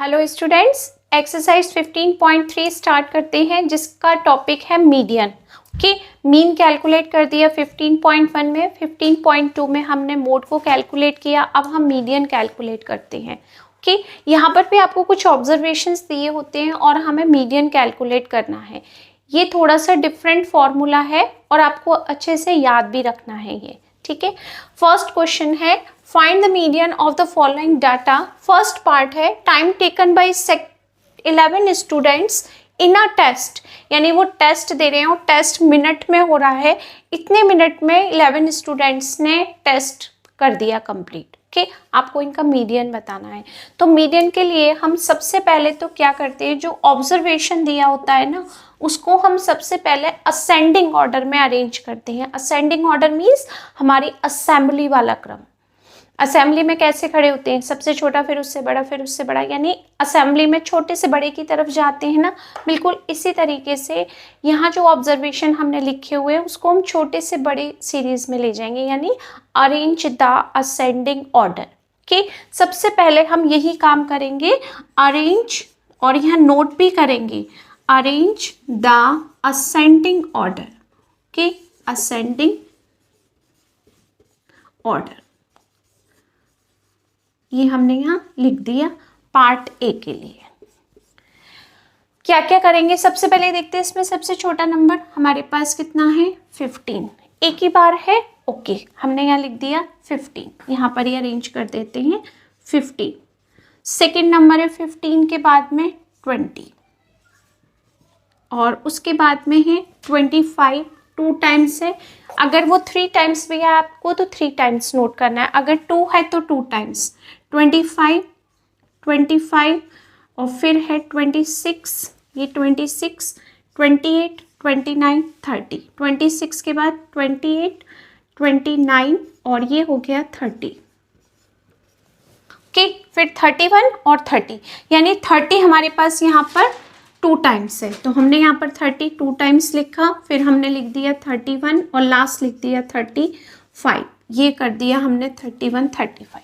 Hello students, exercise 15.3 start करते हैं जिसका टॉपिक है मीडियन। ओके, मीन कैलकुलेट कर दिया 15.1 में, 15.2 में हमने मोड को कैलकुलेट किया। अब हम मीडियन कैलकुलेट करते हैं। ओके, यहाँ पर भी आपको कुछ ऑब्जर्वेशंस दिए होते हैं और हमें मीडियन कैलकुलेट करना है। ये थोड़ा सा डिफरेंट फॉर्मूला है और आपको अच्छे से याद भी रखना है ये, ठीक है। फर्स्ट क्वेश्चन है find the median of the following data. First part है time taken by 11 students in a test, यानी वो टेस्ट दे रहे हैं और टेस्ट मिनट में हो रहा है। इतने मिनट में 11 स्टूडेंट्स ने टेस्ट कर दिया कंप्लीट। ओके, आपको इनका मीडियन बताना है। तो मीडियन के लिए हम सबसे पहले तो क्या करते हैं, जो ऑब्जर्वेशन दिया होता है ना, उसको हम सबसे पहले असेंडिंग ऑर्डर में अरेंज करते हैं। असेंडिंग ऑर्डर मीन्स हमारी असेंबली वाला क्रम। असेंबली में कैसे खड़े होते हैं, सबसे छोटा फिर उससे बड़ा फिर उससे बड़ा, यानी असेंबली में छोटे से बड़े की तरफ जाते हैं ना, बिल्कुल इसी तरीके से यहाँ जो ऑब्जर्वेशन हमने लिखे हुए हैं उसको हम छोटे से बड़े सीरीज में ले जाएंगे, यानी arrange the ascending order. Okay, सबसे पहले हम यही काम करेंगे, अरेंज, और यहाँ नोट भी करेंगे, arrange the ascending order. Okay, ascending order ये हमने यहाँ लिख दिया पार्ट ए के लिए। क्या क्या करेंगे, सबसे पहले देखते हैं इसमें सबसे छोटा नंबर हमारे पास कितना है, 15। एक ही बार है, ओके, हमने यहाँ लिख दिया 15, यहाँ पर ही अरेंज कर देते हैं 15। सेकेंड नंबर है 15 के बाद में 20 और उसके बाद में है 25, 2 टाइम्स है। अगर वो 3 टाइम्स भी है आपको तो 3 टाइम्स नोट करना है, अगर 2 है तो 2 टाइम्स। 25 और फिर है 26, ये 26, 28, 29, 30। 26 के बाद 28, 29 और ये हो गया 30। ओके, फिर 31 और 30, यानी 30 हमारे पास यहाँ पर 2 टाइम्स है, तो हमने यहाँ पर 30 2 टाइम्स लिखा, फिर हमने लिख दिया 31 और लास्ट लिख दिया 35। ये कर दिया हमने 31, 35।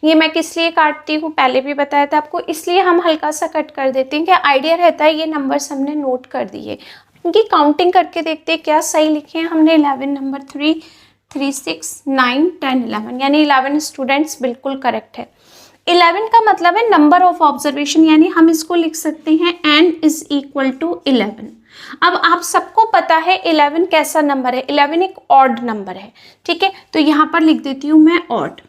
ये मैं किस लिए काटती हूँ पहले भी बताया था आपको, इसलिए हम हल्का सा कट कर देते हैं कि आइडिया रहता है ये नंबर्स हमने नोट कर दिए। इनकी काउंटिंग करके देखते हैं क्या सही लिखे हैं हमने। 11 नंबर 3, 3, 6, 9, 10, 11, यानी 11 स्टूडेंट्स बिल्कुल करेक्ट है। 11 का मतलब है नंबर ऑफ ऑब्जर्वेशन, यानी हम इसको लिख सकते हैं n इज इक्वल टू 11। अब आप सबको पता है 11 कैसा नंबर है, 11 एक ऑड नंबर है, ठीक है। तो यहाँ पर लिख देती हूँ मैं ऑड।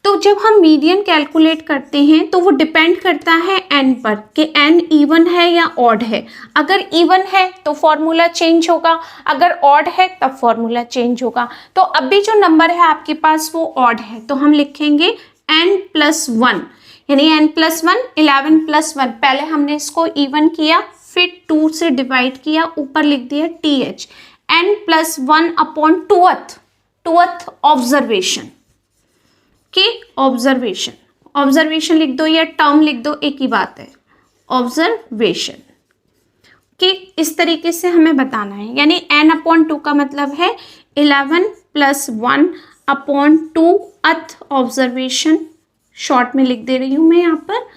तो जब हम मीडियन कैलकुलेट करते हैं तो वो डिपेंड करता है n पर कि n इवन है या ऑड है। अगर इवन है तो फॉर्मूला चेंज होगा, अगर ऑड है तब फॉर्मूला चेंज होगा। तो अभी जो नंबर है आपके पास वो ऑड है, तो हम लिखेंगे n+1, यानी n+1, 11 + 1। पहले हमने इसको इवन किया, फिर 2 से डिवाइड किया, ऊपर लिख दिया th, n+1/2th, 2th ऑब्जर्वेशन की ऑब्जर्वेशन। ऑब्जर्वेशन लिख दो या टर्म लिख दो, एक ही बात है, ऑब्जर्वेशन कि इस तरीके से हमें बताना है। यानी n/2 का मतलब है 11 + 1/2th ऑब्जर्वेशन, शॉर्ट में लिख दे रही हूं मैं यहाँ पर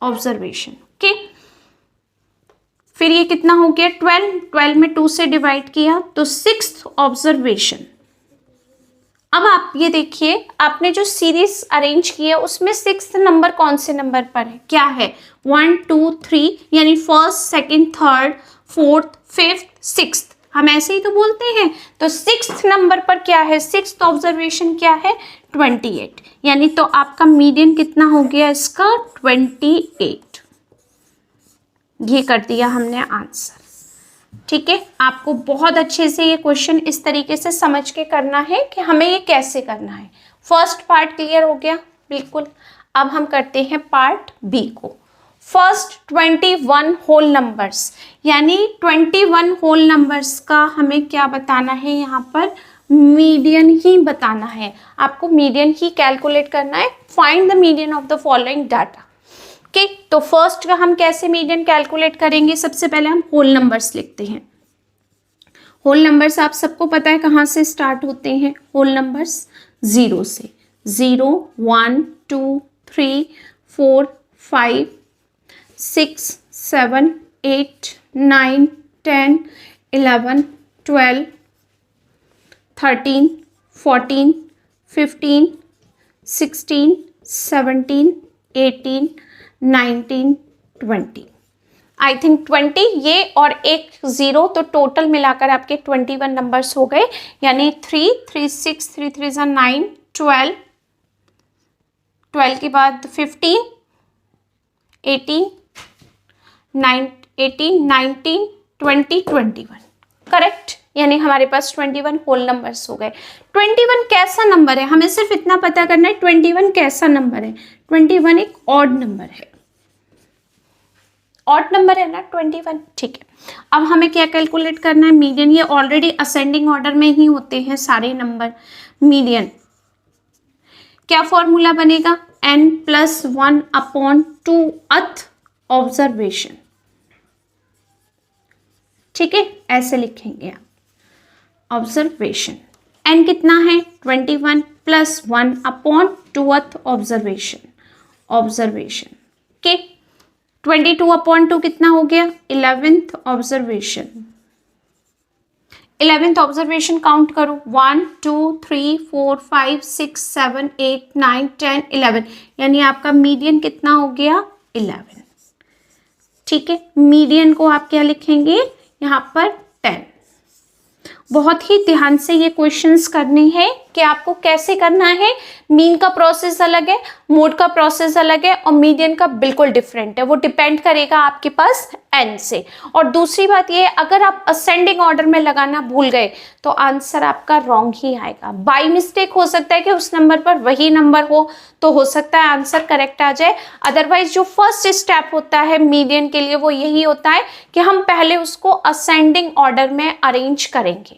ऑब्जर्वेशन। ओके, फिर ये कितना हो गया 12 में 2 से डिवाइड किया तो 6th ऑब्जर्वेशन। अब आप ये देखिए, आपने जो सीरीज अरेंज की है उसमें 6th नंबर कौन से नंबर पर है, क्या है, 1 2 3, यानी first, second, third, fourth, fifth, sixth, हम ऐसे ही तो बोलते हैं। तो 6th नंबर पर क्या है, 6th ऑब्जर्वेशन क्या है, 28, यानी तो आपका मीडियन कितना हो गया इसका 28। ये कर दिया हमने आंसर, ठीक है। आपको बहुत अच्छे से ये क्वेश्चन इस तरीके से समझ के करना है कि हमें ये कैसे करना है। फर्स्ट पार्ट क्लियर हो गया बिल्कुल। अब हम करते हैं पार्ट बी को। फर्स्ट 21 होल नंबर्स, यानी 21 होल नंबर्स का हमें क्या बताना है, यहाँ पर मीडियन ही बताना है। आपको मीडियन ही कैलकुलेट करना है। Find the median of the following data. Okay, तो फर्स्ट का हम कैसे मीडियन कैलकुलेट करेंगे, सबसे पहले हम होल नंबर्स लिखते हैं। होल नंबर्स आप सबको पता है कहाँ से स्टार्ट होते हैं, होल नंबर्स 0 से। 0 1 2 3 4 5 6 7 8 9 10 11 12 13 14 15 16 17 18 19 20 आई थिंक 20 ये और एक 0 तो टोटल मिलाकर आपके 21 नंबर्स हो गए, यानी 3 3 6 3 3 ज़ा 9 12 12 के बाद 15 18 19 20 21 करेक्ट, यानी हमारे पास 21 होल नंबर्स हो गए। 21 कैसा नंबर है, हमें सिर्फ इतना पता करना है 21 कैसा नंबर है। 21 एक ऑड नंबर है, ऑड नंबर है ना 21, ठीक है। अब हमें क्या कैलकुलेट करना है, मीडियन। ये ऑलरेडी असेंडिंग ऑर्डर में ही होते हैं सारे नंबर। मीडियन क्या फॉर्मूला बनेगा, n+1 अपॉन 2th ऑब्जर्वेशन, ठीक है, ऐसे लिखेंगे आप ऑब्जर्वेशन। n कितना है 21 + 1 अपॉन 2th ऑब्जर्वेशन, ऑब्जर्वेशन के 22 अपॉन 2 कितना हो गया 11th observation. 11th observation count करो 1 2 3 4 5 6 7 8 9 10 11, यानी आपका मीडियन कितना हो गया 11, ठीक है। मीडियन को आप क्या लिखेंगे यहाँ पर 10। बहुत ही ध्यान से ये क्वेश्चंस करने हैं कि आपको कैसे करना है। मीन का प्रोसेस अलग है, मोड का प्रोसेस अलग है और मीडियन का बिल्कुल डिफरेंट है, वो डिपेंड करेगा आपके पास एन से। और दूसरी बात ये, अगर आप असेंडिंग ऑर्डर में लगाना भूल गए तो आंसर आपका रॉन्ग ही आएगा। बाई मिस्टेक हो सकता है कि उस नंबर पर वही नंबर हो तो सकता है आंसर करेक्ट आ जाए, अदरवाइज जो फर्स्ट स्टेप होता है मीडियन के लिए वो यही होता है कि हम पहले उसको असेंडिंग ऑर्डर में अरेंज करेंगे।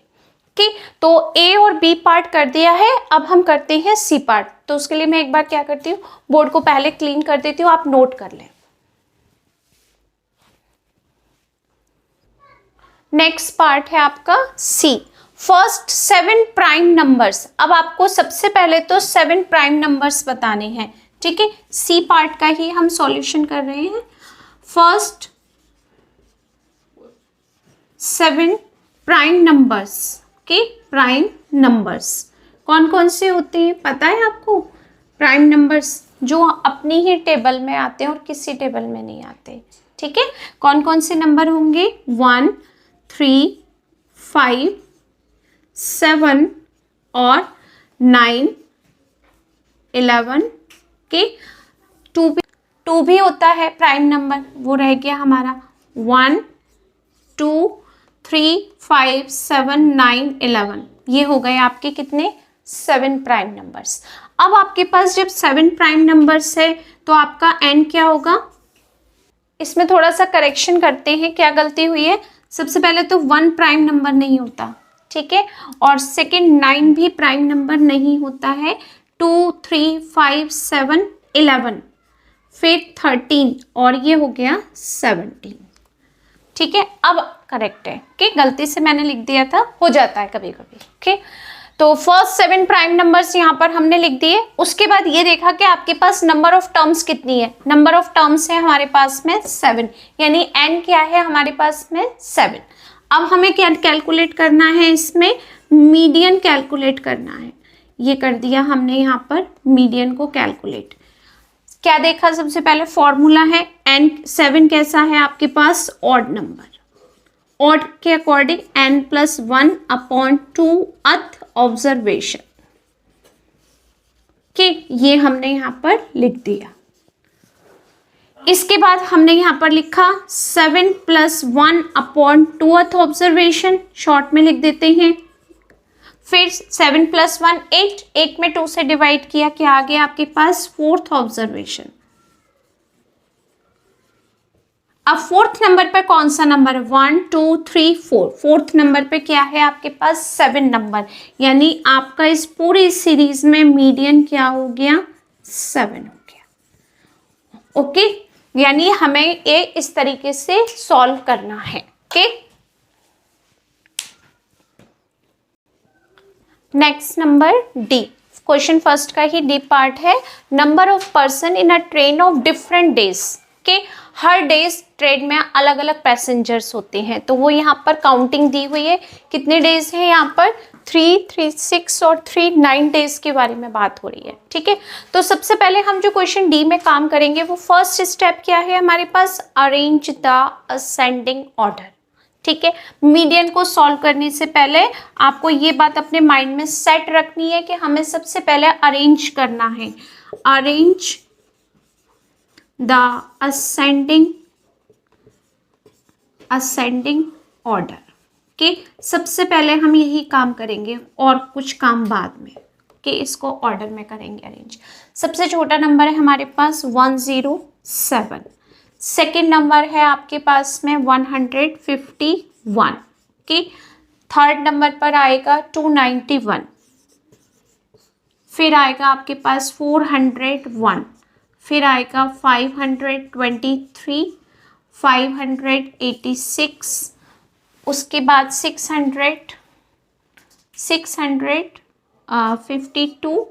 तो ए और बी पार्ट कर दिया है, अब हम करते हैं सी पार्ट। तो उसके लिए मैं एक बार क्या करती हूँ, बोर्ड को पहले क्लीन कर देती हूँ, आप नोट कर लें। नेक्स्ट पार्ट है आपका सी, फर्स्ट 7 प्राइम नंबर्स। अब आपको सबसे पहले तो 7 प्राइम नंबर्स बताने हैं, ठीक है। सी पार्ट का ही हम सॉल्यूशन कर रहे हैं। फर्स्ट 7 प्राइम नंबर्स के प्राइम नंबर्स कौन कौन से होते हैं पता है आपको? प्राइम नंबर्स जो अपनी ही टेबल में आते हैं और किसी टेबल में नहीं आते, ठीक है। कौन कौन से नंबर होंगे 1 3 5 7 और 9 11 के 2 भी होता है प्राइम नंबर, वो रह गया हमारा 1 2 3 5 7 9 11, ये हो गए आपके कितने 7 प्राइम नंबर्स। अब आपके पास जब 7 प्राइम नंबर्स है तो आपका एन क्या होगा, इसमें थोड़ा सा करेक्शन करते हैं, क्या गलती हुई है। सबसे पहले तो 1 प्राइम नंबर नहीं होता, ठीक है, और सेकंड 9 भी प्राइम नंबर नहीं होता है। 2 3 5 7 11 फिर 13 और ये हो गया 17, ठीक है। अब करेक्ट है कि गलती से मैंने लिख दिया था, हो जाता है कभी कभी, ओके। तो फर्स्ट 7 प्राइम नंबर्स यहाँ पर हमने लिख दिए। उसके बाद ये देखा कि आपके पास नंबर ऑफ टर्म्स कितनी है, नंबर ऑफ टर्म्स है हमारे पास में 7, यानी n क्या है हमारे पास में 7। अब हमें क्या कैलकुलेट करना है, इसमें मीडियन कैलकुलेट करना है। ये कर दिया हमने यहाँ पर मीडियन को कैलकुलेट। क्या देखा, सबसे पहले फॉर्मूला है n7 कैसा है आपके पास ऑड नंबर, ऑड के according n+1 upon 2th observation, के ये हमने यहाँ पर लिख दिया। इसके बाद हमने यहाँ पर लिखा 7+1 अपॉन 2th ऑब्जर्वेशन, शॉर्ट में लिख देते हैं। फिर 7+1 8, 8 में 2 से डिवाइड किया, क्या आ गया आपके पास 4th ऑब्जर्वेशन। अब 4th नंबर पर कौन सा नंबर है 1 2 3 4, 4th नंबर पे क्या है आपके पास 7 नंबर, यानी आपका इस पूरी सीरीज में मीडियन क्या हो गया 7 हो गया, ओके। यानी हमें ये इस तरीके से सॉल्व करना है, okay. Next number D, question first का ही डीप पार्ट है। Number of person in a train of different days के, हर डेज ट्रेन में अलग अलग पैसेंजर्स होते हैं, तो वो यहाँ पर काउंटिंग दी हुई है। कितने डेज है यहाँ पर, 3, 3, 6 और 3, 9 डेज के बारे में बात हो रही है। ठीक है, तो सबसे पहले हम जो क्वेश्चन डी में काम करेंगे वो फर्स्ट स्टेप क्या है हमारे पास, अरेंज द असेंडिंग ऑर्डर। ठीक है, मीडियन को सॉल्व करने से पहले आपको ये बात अपने माइंड में सेट रखनी है कि हमें सबसे पहले अरेंज करना है, अरेंज द असेंडिंग ऑर्डर। कि सबसे पहले हम यही काम करेंगे और कुछ काम बाद में, कि इसको ऑर्डर में करेंगे अरेंज। सबसे छोटा नंबर है हमारे पास 107, सेकेंड नंबर है आपके पास में 151, कि थर्ड नंबर पर आएगा 291, फिर आएगा आपके पास 401, फिर आएगा 523, 586, उसके बाद 652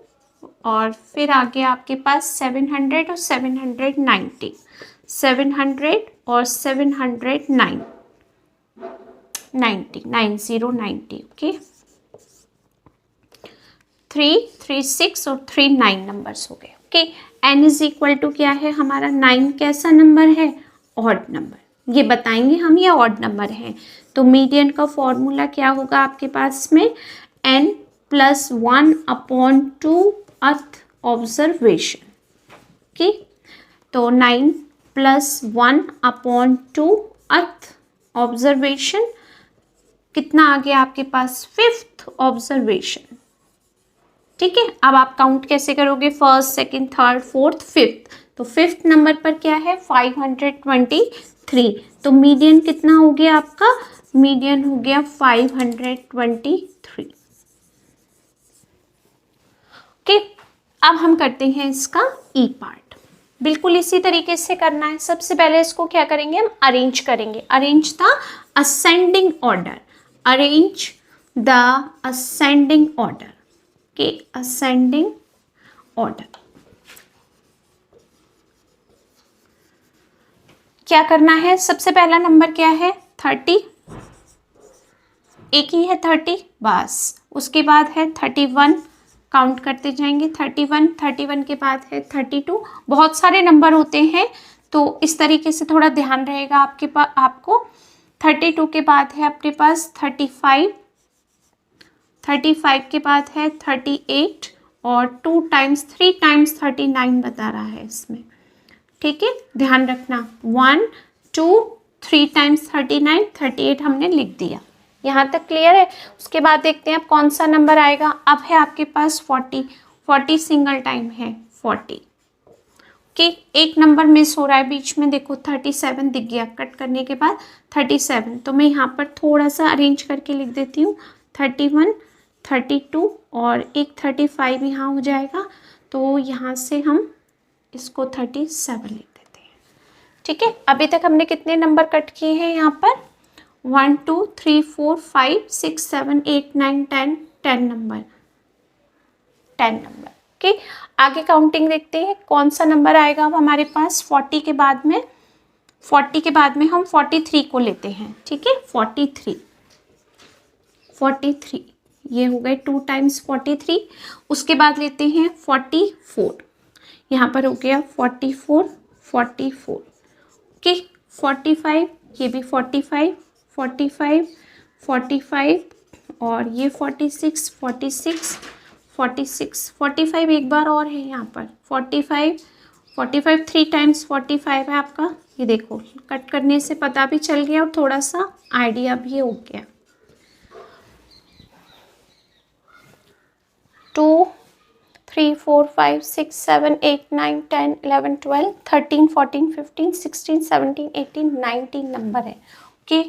और फिर आगे आपके पास 700 और 790, 700 और 790, 90, ओके। 336 और 39 नंबर्स हो गए, okay. n is equal to क्या है हमारा, 9 कैसा नंबर है, ऑड नंबर। ये बताएंगे हम ये ऑड नंबर है, तो मीडियन का फॉर्मूला क्या होगा आपके पास में, n + 1/2 अर्थ ऑब्जर्वेशन। ओके, तो 9 + 1/2 अर्थ ऑब्जर्वेशन, कितना आ गया आपके पास, 5th ऑब्जर्वेशन। ठीक है, अब आप काउंट कैसे करोगे, first, second, third, fourth, fifth, तो 5th नंबर पर क्या है 523, तो मीडियन कितना हो गया आपका, मीडियन हो गया 523। ओके, अब हम करते हैं इसका ई पार्ट। बिल्कुल इसी तरीके से करना है। सबसे पहले इसको क्या करेंगे, हम अरेंज करेंगे, arrange the ascending order, arrange the ascending order के, असेंडिंग ऑर्डर। क्या करना है, सबसे पहला नंबर क्या है 30, एक ही है 30 बस, उसके बाद है 31, काउंट करते जाएंगे 31 के बाद है 32, बहुत सारे नंबर होते हैं तो इस तरीके से थोड़ा ध्यान रहेगा आपके पास, आपको 32 के बाद है अपने पास 35 के बाद है 38 और 2 टाइम्स 3 टाइम्स 39 बता रहा है इसमें। ठीक है, ध्यान रखना, 1 2 3 टाइम्स 39, 38 हमने लिख दिया। यहाँ तक क्लियर है। उसके बाद देखते हैं अब कौन सा नंबर आएगा। अब है आपके पास 40 सिंगल टाइम है 40। ओके, एक नंबर मिस हो रहा है बीच में, देखो 37 दिख गया कट करने के बाद 37, तो मैं यहाँ पर थोड़ा सा अरेंज करके लिख देती हूँ 31, 32 और एक 35 यहाँ हो जाएगा, तो यहाँ से हम इसको 37 लिख देते हैं। ठीक है, अभी तक हमने कितने नंबर कट किए हैं यहाँ पर, 1 2 3 4 5 6 7 8 9 10 नंबर, 10 नंबर। ओके, आगे काउंटिंग देखते हैं कौन सा नंबर आएगा अब हमारे पास 40 के बाद में, 40 के बाद में हम 43 को लेते हैं। ठीक है, 43 ये हो गए 2 टाइम्स 43। उसके बाद लेते हैं 44, यहाँ पर हो गया 44। ओके, 45, ये भी 45 और ये 46 45 एक बार और है यहाँ पर 45 3 टाइम्स 45 है आपका। ये देखो कट करने से पता भी चल गया और थोड़ा सा आइडिया भी हो गया। 2 3 4 5 6 7 8 9 10 11 12 13 14 15 16 17 18 19 नंबर है। ओके,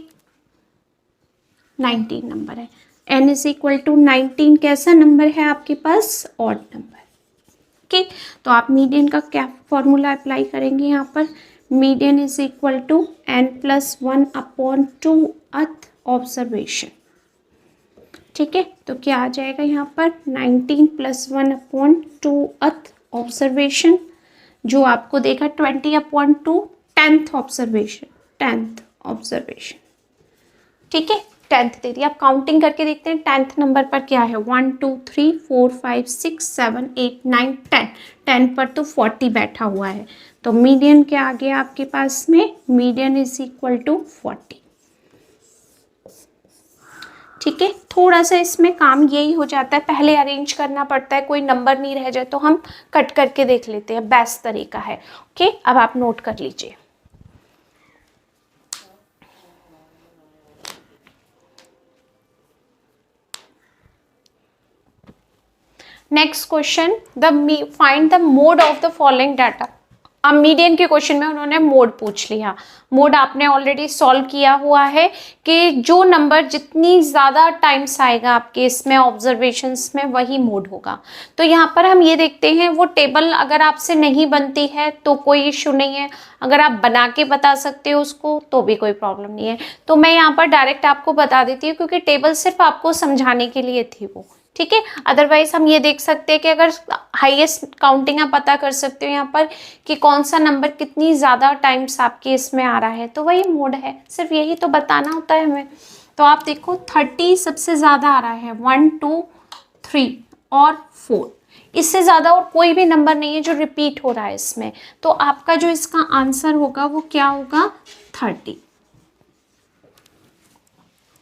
19 नंबर है। n इज इक्वल टू 19 कैसा नंबर है आपके पास, ऑड नंबर। ओके, तो आप मीडियन का क्या फॉर्मूला अप्लाई करेंगे यहाँ पर, median is equal to n + 1/2 अर्थ ऑब्जर्वेशन। ठीक है, तो क्या आ जाएगा यहाँ पर 19 + 1/2th ऑब्जर्वेशन, जो आपको देखा 20/2 10th ऑब्जर्वेशन। ठीक है, 10th दे दिया। आप काउंटिंग करके देखते हैं 10th नंबर पर क्या है, 1 2 3 4 5 6 7 8 9 10। 10 पर तो 40 बैठा हुआ है, तो मीडियन क्या आ गया आपके पास में, मीडियन इज इक्वल टू 40। ठीक है, थोड़ा सा इसमें काम यही हो जाता है, पहले अरेंज करना पड़ता है, कोई नंबर नहीं रह जाए तो हम कट करके देख लेते हैं, बेस्ट तरीका है। ओके, अब आप नोट कर लीजिए। Next question, find the mode of the following data. अब मीडियन के क्वेश्चन में उन्होंने मोड पूछ लिया। मोड आपने ऑलरेडी सॉल्व किया हुआ है कि जो नंबर जितनी ज़्यादा टाइम्स आएगा आपके इसमें ऑब्जर्वेशंस में वही मोड होगा। तो यहाँ पर हम ये देखते हैं, वो टेबल अगर आपसे नहीं बनती है तो कोई इशू नहीं है, अगर आप बना के बता सकते हो उसको तो भी कोई प्रॉब्लम नहीं है। तो मैं यहाँ पर डायरेक्ट आपको बता देती हूँ, क्योंकि टेबल सिर्फ आपको समझाने के लिए थी वो। ठीक है, अदरवाइज हम ये देख सकते हैं कि अगर हाईएस्ट काउंटिंग आप पता कर सकते हो यहाँ पर कि कौन सा नंबर कितनी ज़्यादा टाइम्स आपके इसमें आ रहा है, तो वही मोड है, सिर्फ यही तो बताना होता है हमें। तो आप देखो 30 सबसे ज़्यादा आ रहा है, 1 2 3 और 4, इससे ज़्यादा और कोई भी नंबर नहीं है जो रिपीट हो रहा है इसमें। तो आपका जो इसका आंसर होगा वो क्या होगा, 30।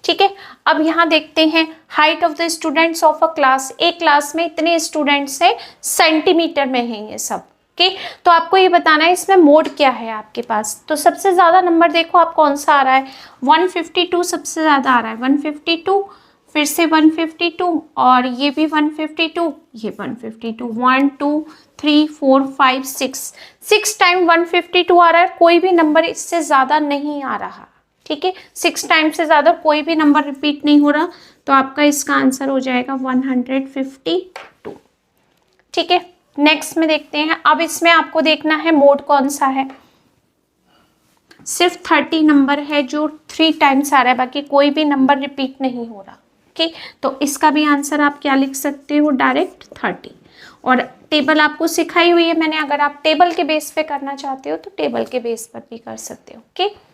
ठीक है, अब यहाँ देखते हैं height of the students of a class. एक क्लास में इतने स्टूडेंट्स हैं, सेंटीमीटर में हैं ये सब। ओके, तो आपको ये बताना है इसमें मोड क्या है आपके पास। तो सबसे ज़्यादा नंबर देखो आप कौन सा आ रहा है, 152 सबसे ज़्यादा आ रहा है, 152, फिर से 152 और ये भी 152, ये 152, 1 2 3 4 5 6 टाइम 152 आ रहा है, कोई भी नंबर इससे ज़्यादा नहीं आ रहा। ठीक है, 6 टाइम से ज़्यादा कोई भी नंबर रिपीट नहीं हो रहा, तो आपका इसका आंसर हो जाएगा 152। ठीक है, नेक्स्ट में देखते हैं। अब इसमें आपको देखना है मोड कौन सा है। सिर्फ 30 नंबर है जो 3 टाइम्स आ रहा है, बाकी कोई भी नंबर रिपीट नहीं हो रहा। ओके, तो इसका भी आंसर आप क्या लिख सकते हो, डायरेक्ट 30। और टेबल आपको सिखाई हुई है मैंने, अगर आप टेबल के बेस पे करना चाहते हो तो टेबल के बेस पर भी कर सकते हो। ओके,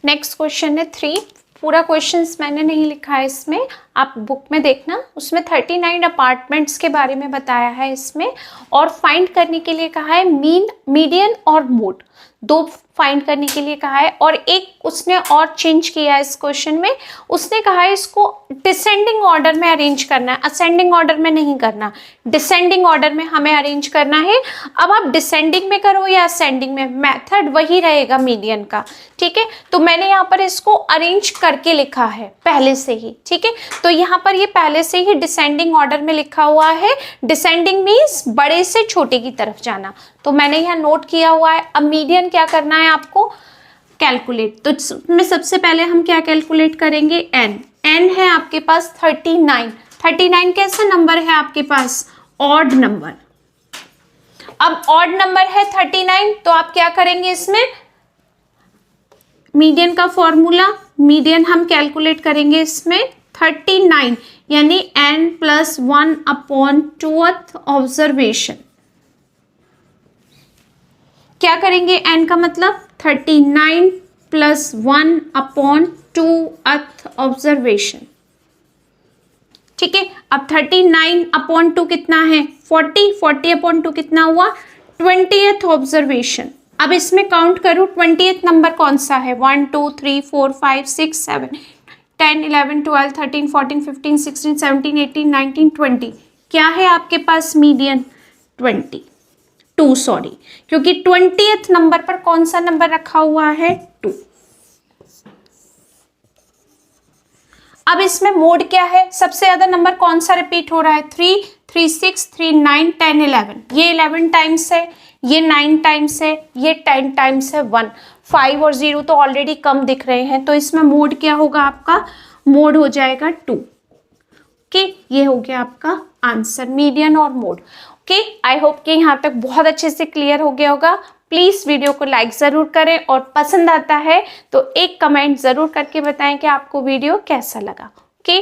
नेक्स्ट क्वेश्चन है 3। पूरा क्वेश्चंस मैंने नहीं लिखा है इसमें, आप बुक में देखना, उसमें 39 अपार्टमेंट्स के बारे में बताया है इसमें, और फाइंड करने के लिए कहा है मीन, मीडियन और मोड, 2 फाइंड करने के लिए कहा है। और एक उसने और चेंज किया है इस क्वेश्चन में, उसने कहा है इसको डिसेंडिंग ऑर्डर में अरेंज करना है, असेंडिंग ऑर्डर में नहीं करना, डिसेंडिंग ऑर्डर में हमें अरेंज करना है। अब आप डिसेंडिंग में करो या असेंडिंग में, मेथड वही रहेगा मीडियन का। ठीक है, तो मैंने यहाँ पर इसको अरेंज करके लिखा है पहले से ही। ठीक है, तो यहाँ पर ये पहले से ही डिसेंडिंग ऑर्डर में लिखा हुआ है। डिसेंडिंग मीन्स बड़े से छोटे की तरफ जाना, तो मैंने यहाँ नोट किया हुआ है। अब मीडियन क्या करना है आपको, कैलकुलेट। तो इसमें सबसे पहले हम क्या कैलकुलेट करेंगे, एन है आपके पास 39। 39 कैसा नंबर है आपके पास, ऑड नंबर। अब ऑड नंबर है 39, तो आप क्या करेंगे इसमें, मीडियन का फॉर्मूला, मीडियन हम कैलकुलेट करेंगे इसमें 39, यानी n + 1/2th ऑब्जर्वेशन। क्या करेंगे, n का मतलब 39 + 1/2th ऑब्जर्वेशन। ठीक है, अब 39/2 कितना है, 40, 40/2 कितना हुआ, 20th ऑब्जर्वेशन। अब इसमें काउंट करूँ 20th नंबर कौन सा है, 1 2 3 4 5 6 7 10 11 12 13 14 15 16 17 18 19 20। क्या है आपके पास मीडियन, 22, सॉरी, क्योंकि 20th नंबर पर कौन सा नंबर रखा हुआ है, 2। अब इसमें मोड क्या है, सबसे ज्यादा नंबर कौन सा रिपीट हो रहा है, 3 3 6 3 9 10 11, ये 11 टाइम्स है, ये 9 टाइम्स है, ये 10 टाइम्स है, 1 5 और 0 तो ऑलरेडी कम दिख रहे हैं, तो इसमें मोड क्या होगा आपका, मोड हो जाएगा 2। ओके, ये हो गया आपका आंसर, मीडियन और मोड। ओके, आई होप कि यहाँ तक बहुत अच्छे से क्लियर हो गया होगा। प्लीज़ वीडियो को लाइक ज़रूर करें और पसंद आता है तो एक कमेंट ज़रूर करके बताएं कि आपको वीडियो कैसा लगा। ओके।